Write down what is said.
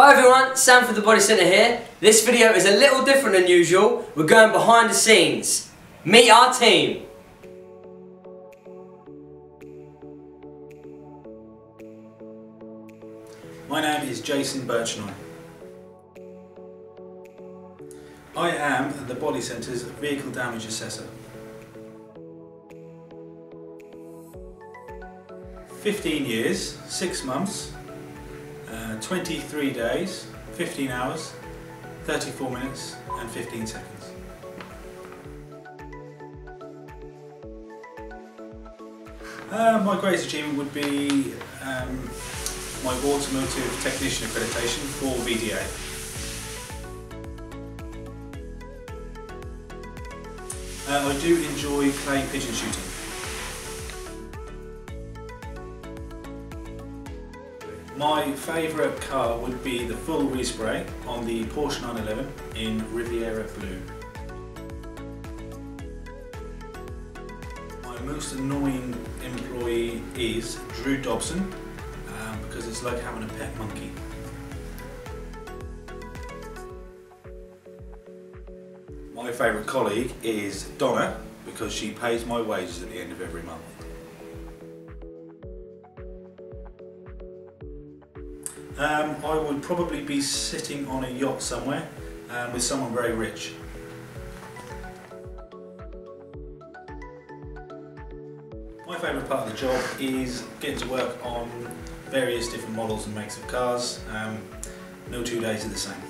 Hi everyone, Sam from the Bodycentre here. This video is a little different than usual. We're going behind the scenes. Meet our team. My name is Jason Birchenall. I am the Bodycentre's Vehicle Damage Assessor. 15 years, 6 months, 23 days, 15 hours, 34 minutes and 15 seconds. My greatest achievement would be my Automotive Technician accreditation for VDA. I do enjoy clay pigeon shooting. My favourite car would be the full respray on the Porsche 911 in Riviera Blue. My most annoying employee is Drew Dobson, because it's like having a pet monkey. My favourite colleague is Donna, because she pays my wages at the end of every month. I would probably be sitting on a yacht somewhere with someone very rich. My favourite part of the job is getting to work on various different models and makes of cars. No 2 days are the same.